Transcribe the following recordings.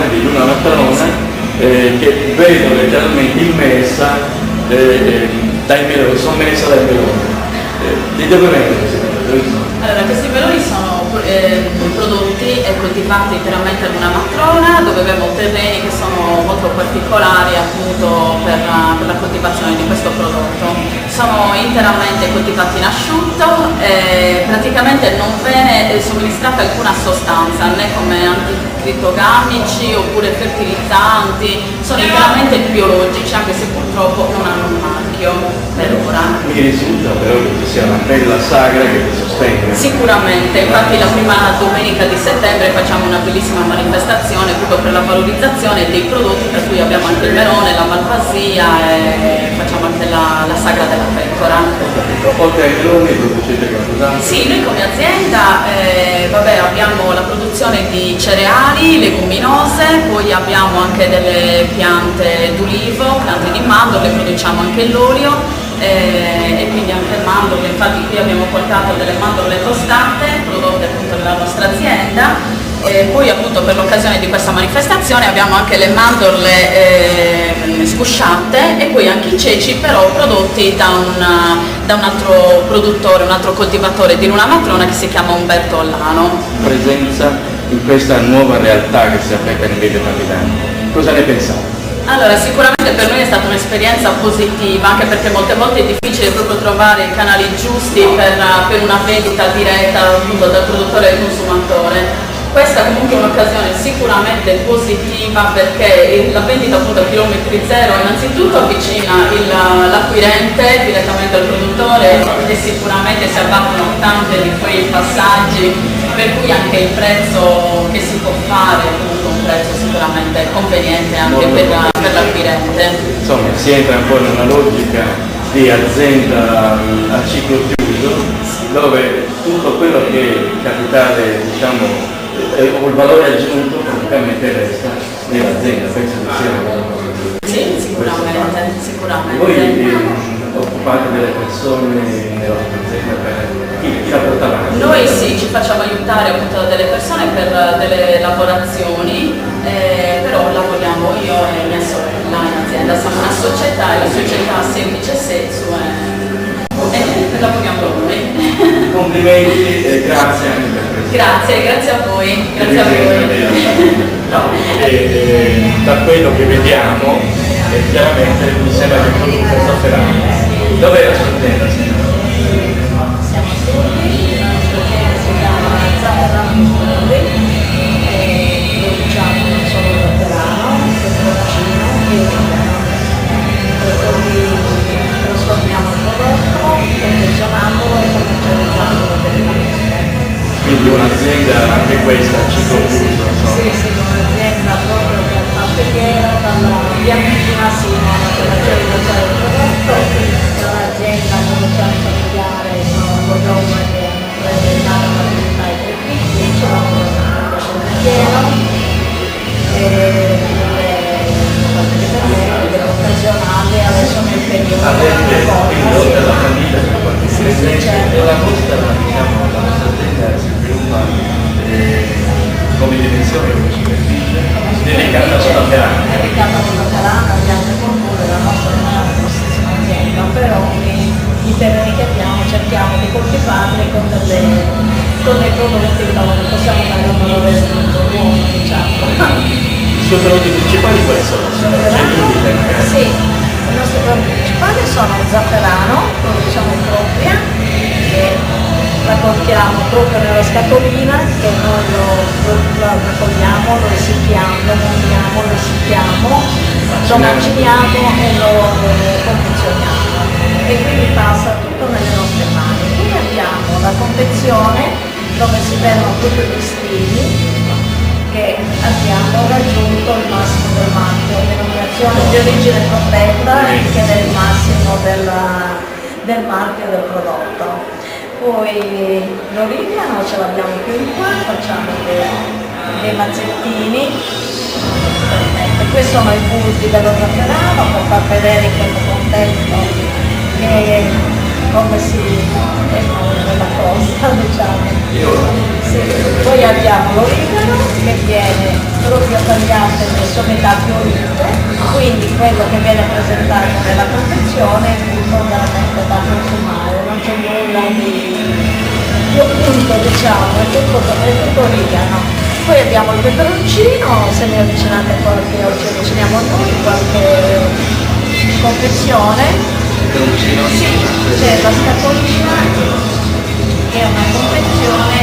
di una matrona che vedo letteralmente immersa dai meloni, sommessa dai meloni. Di dove vengono questi meloni? Allora, questi meloni sono prodotti e coltivati interamente ad una matrona, dove abbiamo terreni che sono molto particolari appunto per la coltivazione di questo prodotto. Sono interamente coltivati in asciutto e praticamente non viene somministrata alcuna sostanza, né come anticritogamici oppure fertilizzanti, sono interamente biologici, anche se purtroppo non hanno un marchio per ora. Mi risulta però che ci sia una bella sagra che ti sostenga. Sicuramente, infatti la prima domenica di settembre facciamo una bellissima manifestazione proprio per la valorizzazione dei prodotti, per cui abbiamo anche il melone, la malvasia e facciamo anche la sagra della pecora. Oltre ai meloni producete qualcos'altro? Sì, noi come azienda abbiamo la produzione di cereali, leguminose, poi abbiamo anche delle piante d'ulivo, piante di mandorle, produciamo anche l'olio e quindi anche mandorle. Infatti qui abbiamo portato delle mandorle tostate prodotte appunto dalla nostra azienda. Poi appunto per l'occasione di questa manifestazione abbiamo anche le mandorle sgusciate e poi anche i ceci, però prodotti da un altro produttore, un altro coltivatore di Luna Matrona che si chiama Umberto Ollano. Presenza in questa nuova realtà che si applicca nei media capitani. Cosa ne pensate? Allora, sicuramente per noi è stata un'esperienza positiva, anche perché molte volte è difficile proprio trovare i canali giusti per una vendita diretta appunto dal produttore al consumatore. Questa comunque è un'occasione sicuramente positiva perché la vendita appunto a chilometri zero innanzitutto avvicina l'acquirente direttamente al produttore e sicuramente si abbattono tanti di quei passaggi, per cui anche il prezzo che si può fare è comunque un prezzo sicuramente conveniente anche per l'acquirente. Insomma, si entra un po' in una logica di azienda a ciclo chiuso, dove tutto quello che è il capitale, diciamo, o il valore aggiunto praticamente resta nell'azienda. Penso che sia una cosa giusta. Sì, sicuramente. Voi occupate delle persone nella vostra azienda per chi la porta avanti? Noi sì, ci facciamo aiutare appunto da delle persone per delle lavorazioni, però lavoriamo io e mia sorella in azienda, siamo una società, la società Semplice Sezzu e lavoriamo noi. Complimenti e grazie anche per questo. Grazie a voi. No, da quello che vediamo chiaramente mi sembra che il prodotto sta fermando. Dov'è la sua azienda? Siamo studi, la nostra azienda si chiama Zafferano Studi e produciamo non solo zafferano, peperoncino e origano. Per cui trasformiamo il prodotto, confezionandolo e commercializzandolo per il cliente. Quindi un'azienda anche questa, ciclo chiuso. Sì, un'azienda proprio che fa filiera dalla piantina sino alla commercializzazione del prodotto, è un'azienda commerciale familiare, sono Godoma che è nata l'attività ai tre figli, c'è una volentiero e occasionale adesso nel periodo Avete la famiglia per qualche presente, la vostra, diciamo, la nostra azienda si sviluppa come dimensione, come superficie, dedicata solo a Ferrara. Dedicata solo a Ferrara, abbiamo culture, la nostra non è una grossissima azienda, però i terreni che abbiamo cerchiamo di coltivarli con dei prodotti dove possiamo dare un valore aggiunto buono, diciamo. I suoi prodotti principali quali sono? Sì, i nostri prodotti principali sono il zafferano, produciamo in propria, che raccoltiamo proprio nella scatolina, che noi lo raccogliamo, lo essicchiamo, lo montiamo, lo essicchiamo, lo maciniamo e lo confezioniamo. E quindi passa tutto nelle nostre mani. Qui abbiamo la confezione dove si vedono tutti gli stili che abbiamo raggiunto il massimo del marchio, denominazione di origine protetta che è il massimo del marchio del prodotto. Poi l'origano ce l'abbiamo più in qua, facciamo dei mazzettini, e questi sono i bulbi dello zafferano per far vedere in questo contesto come si evolve la cosa, diciamo. Sì. Poi abbiamo proprietà fiorite, quindi quello che viene presentato nella confezione è tutto veramente da consumare, non c'è nulla di occulto, diciamo, è tutto origano. Poi abbiamo il peperoncino, se ne avvicinate qualche, o ci avviciniamo a noi, qualche confezione. Peperoncino? Sì, c'è la scatolina, che è una confezione,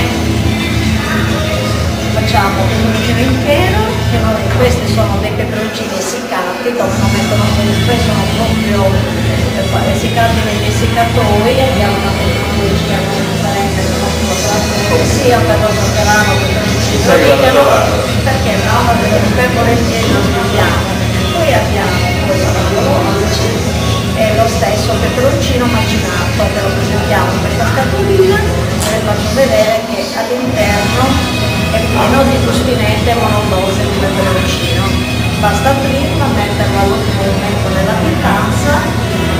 facciamo un peperoncino intero, che questi sono dei peperoncini essiccati, dove non mettono niente, sono proprio essiccati negli essiccatori, abbiamo una tecnologia differente sia per lo zafferano che per il perché no, per volentieri non abbiamo. Poi abbiamo è lo stesso peperoncino macinato, ve lo presentiamo in questa scatolina e vi faccio vedere che all'interno è pieno di crustinette monodose di peperoncino. Basta prima metterlo allo forno nella pietanza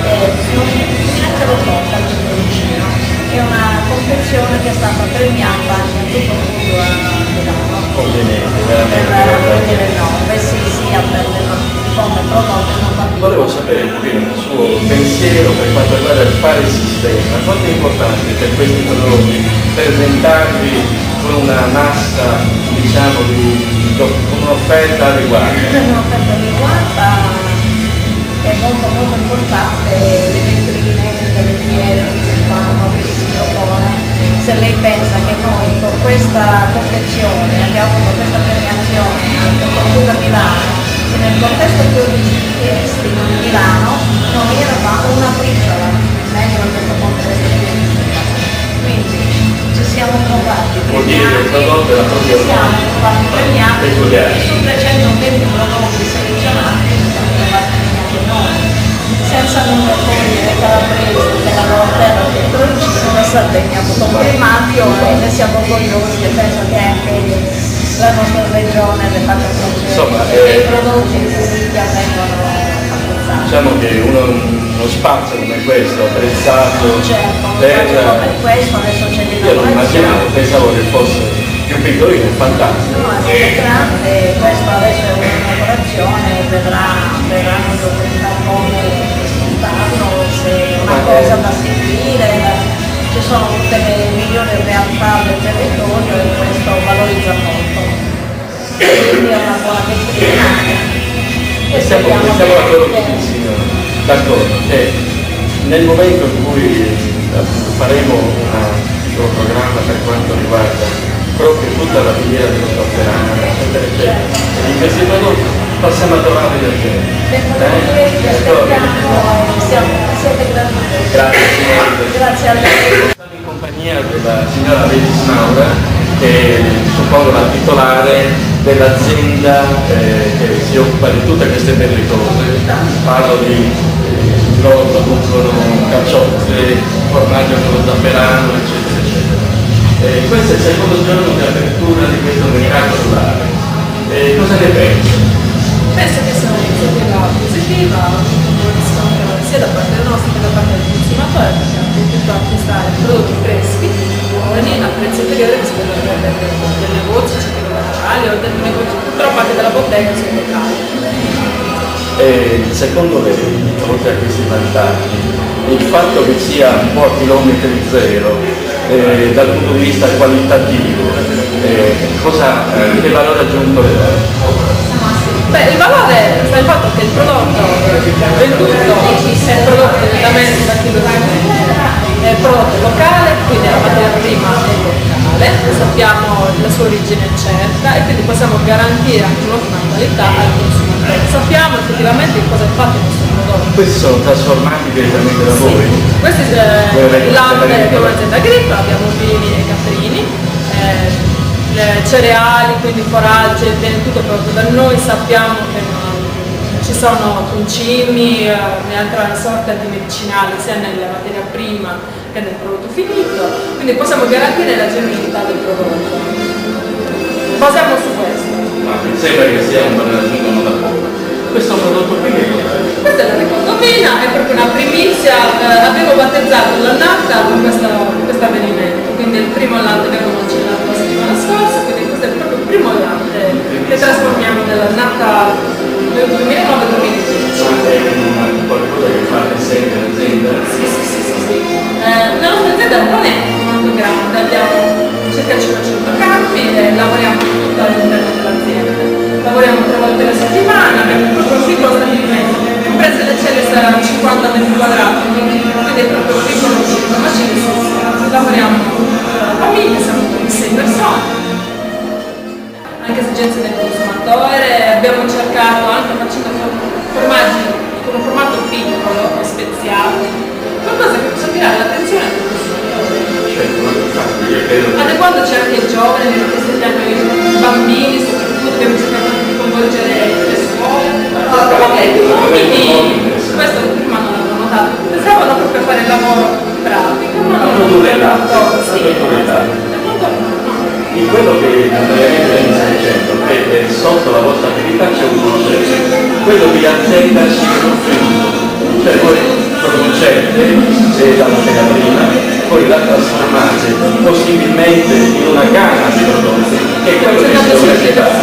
e non neanche lo tocca il peperoncino. È una confezione che è stata premiata anche a tutto il mondo a Milano. Complimenti, Per veramente. il nome, sì, sia per come prodotto innovativo. Volevo sapere un pochino il suo pensiero per quanto riguarda il fare sistema, quanto è importante per questi prodotti presentarvi con una massa, diciamo, con un'offerta adeguata. Un'offerta adeguata è molto importante, le vetrine delle fiere che si fanno, che si propone. Se lei pensa che noi con questa confezione abbiamo avuto questa premiazione anche con Buga Milano, e nel contesto fieristico di Milano noi eravamo una briciola meglio in questo contesto fieristico. Quindi ci siamo trovati Vuol dire che il prodotto è la propria ci siamo trovati premiati peculiare. su 320 prodotti selezionati ci siamo trovati premiati noi, senza nulla togliere calabresi della loro terra di peperoncino, la Sardegna ha avuto un primario e ne siamo orgogliosi e penso che anche la nostra regione le faccia Insomma, i prodotti che vengono apprezzati. Diciamo che uno spazio come questo apprezzato Certo, per per questo adesso c'è io non immaginavo, pensavo che fosse più piccolino, è fantastico. No, è grande, questo adesso è un'inaugurazione, verranno le autorità come spontaneo, se è una cosa da seguire, ci sono tutte le migliori realtà del territorio e questo valorizza molto. Quindi è una buona vetrina. E Siamo d'accordo d'accordo. Nel momento in cui faremo un programma per quanto riguarda proprio tutta la filiera dello stafferano, eccetera, eccetera, in questi prodotti passiamo a trovare del genere. Siete gratuiti. Grazie signore. Grazie a lei. Sono in compagnia della signora Betis Maura, che suppongo la titolare dell'azienda che si occupa di tutte queste belle cose. Parlo di loro producono cacciotte, formaggio con lo zafferano, eccetera, eccetera. Questo è il secondo giorno di apertura di questo mercato rurale. Cosa ne pensi? Penso che sia un'iniziativa positiva, un buon riscontro sia da parte nostra che da parte del consumatore, perché abbiamo potuto acquistare prodotti freschi, buoni, a prezzo inferiore rispetto a quelli del negozio, cioè quello locale o del negozio, purtroppo anche della bottega sono locali. Secondo lei, oltre a questi vantaggi, il fatto che sia un po' a chilometri zero, dal punto di vista qualitativo, che valore aggiunto le dà? Beh, il valore sta nel fatto che il prodotto venduto è prodotto direttamente da chi lo è prodotto locale, quindi la materia prima è locale, sappiamo la sua origine certa e quindi possiamo garantire anche un'ottima qualità al consumatore. Sappiamo effettivamente cosa è fatto questo prodotto. Questi sono trasformati direttamente da voi? Questo è il latte di un'azienda agricola, abbiamo vini e caprini, cereali, quindi foraggi, viene tutto prodotto da noi, sappiamo che ci sono concimi e altre sorte di medicinali sia nella materia prima che nel prodotto finito, quindi possiamo garantire la genuinità del prodotto. Basiamo su questo. Ma mi sembra che sia un valore aggiunto non da poco. Questo prodotto qui che cos'è? Questa è la ricondovina, è proprio una primizia, avevo battezzato l'annata con questo avvenimento, quindi il primo latte abbiamo macellato la settimana scorsa, quindi questo è proprio il primo latte che trasformiamo nell'annata Nel 2009-2010. Qualcosa che fate sempre in azienda? Sì. La nostra azienda non è molto grande, abbiamo circa 500 campi e lavoriamo tutto all'interno dell'azienda. Lavoriamo 3 volte la settimana, abbiamo proprio un piccolo stabilimento, comprese le celle saranno 50 metri quadrati, quindi è proprio un piccolo circo, ma ci lavoriamo a famiglia, siamo 6 persone. Anche esigenze del consumatore, abbiamo cercato anche facendo formaggi con un formato piccolo, speziato, qualcosa che possa attirare l'attenzione del consumatore. Adeguandoci anche ai giovani, nel presentiamo i bambini, soprattutto abbiamo cercato di coinvolgere le scuole, perché gli uomini, questo prima non l'avevo notato, pensavano proprio a fare il lavoro pratico, ma non In quello che Andrea mi sta dicendo, che sotto la vostra attività c'è un processo, quello di azienda ciclo chiuso, cioè voi producete la materia prima, poi la trasformate possibilmente in una gamma di prodotti, che è quello che si dovrebbe fare,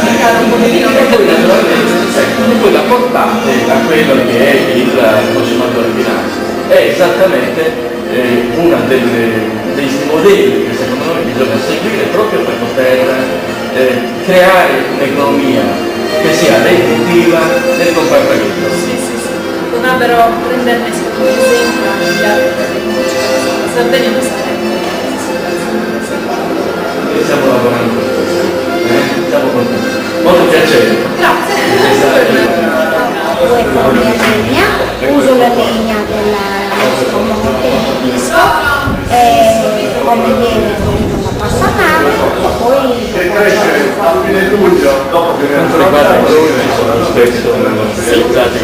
e poi la portate a quello che è il consumatore finale. È esattamente uno dei modelli che secondo noi bisogna seguire proprio per poter creare un'economia che sia redditiva nel comparto agricolo. Sì. Dovrebbero prenderne come esempio anche gli altri territori, la Sardegna non sarebbe. Stiamo lavorando per questo, siamo contenti. Molto piacere. Grazie. Economia legna, uso la legna della nostra monte di disco, come viene una passanale e poi a fine luglio, dopo che ne riguarda i valori sono spesso realizzati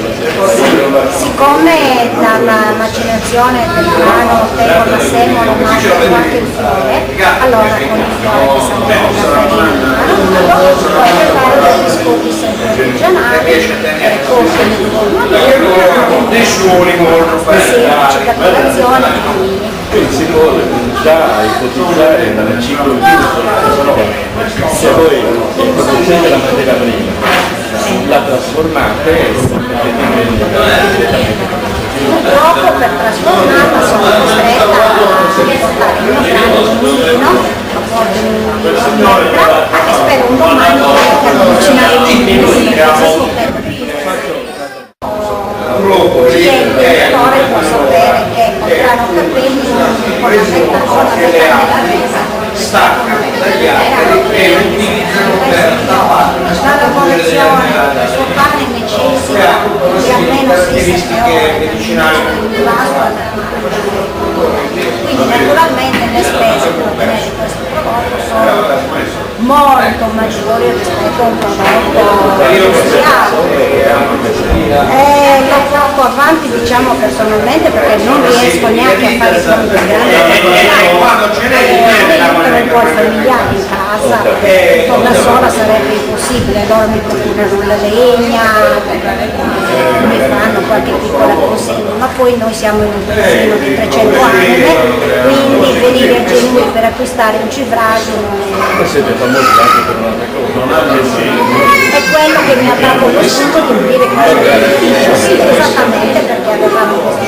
siccome dalla macinazione del grano ottengo la semola ma anche qualche fiore, allora con il fiore che sapete la farina di grano si può preparare dei biscotti sempre artigianali cotti in forno semplice caturazione di panini. quindi si può già ipotizzare dal ciclo chiuso, se voi producete la materia prima, la trasformate e lo mettete direttamente. Purtroppo per trasformarla sono costretta a portare il mio grano in mulino, lo porto in un mulino e spero un domani di poter cucinare in mulino. Che il venditore può sapere che col grano capelli con la mettazione della resa la lavorazione del suo pane necessita di almeno 6-7 ore di quindi naturalmente le spese per ottenere questo prodotto sono molto maggiori rispetto a un prodotto industriale. Lo porto avanti diciamo personalmente perché non riesco neanche a fare soldi grandi un po' il familiare in casa, con da sola sarebbe impossibile, loro mi procurano la legna, mi fanno qualche piccola consegna, ma poi noi siamo in un paesino di 300 anime, quindi venire a Genui per acquistare un civraggio non è... Siete famosi anche per un'altra cosa, È quello che mi ha dato lo spunto di dire che è difficile, sì, esattamente perché avevamo questa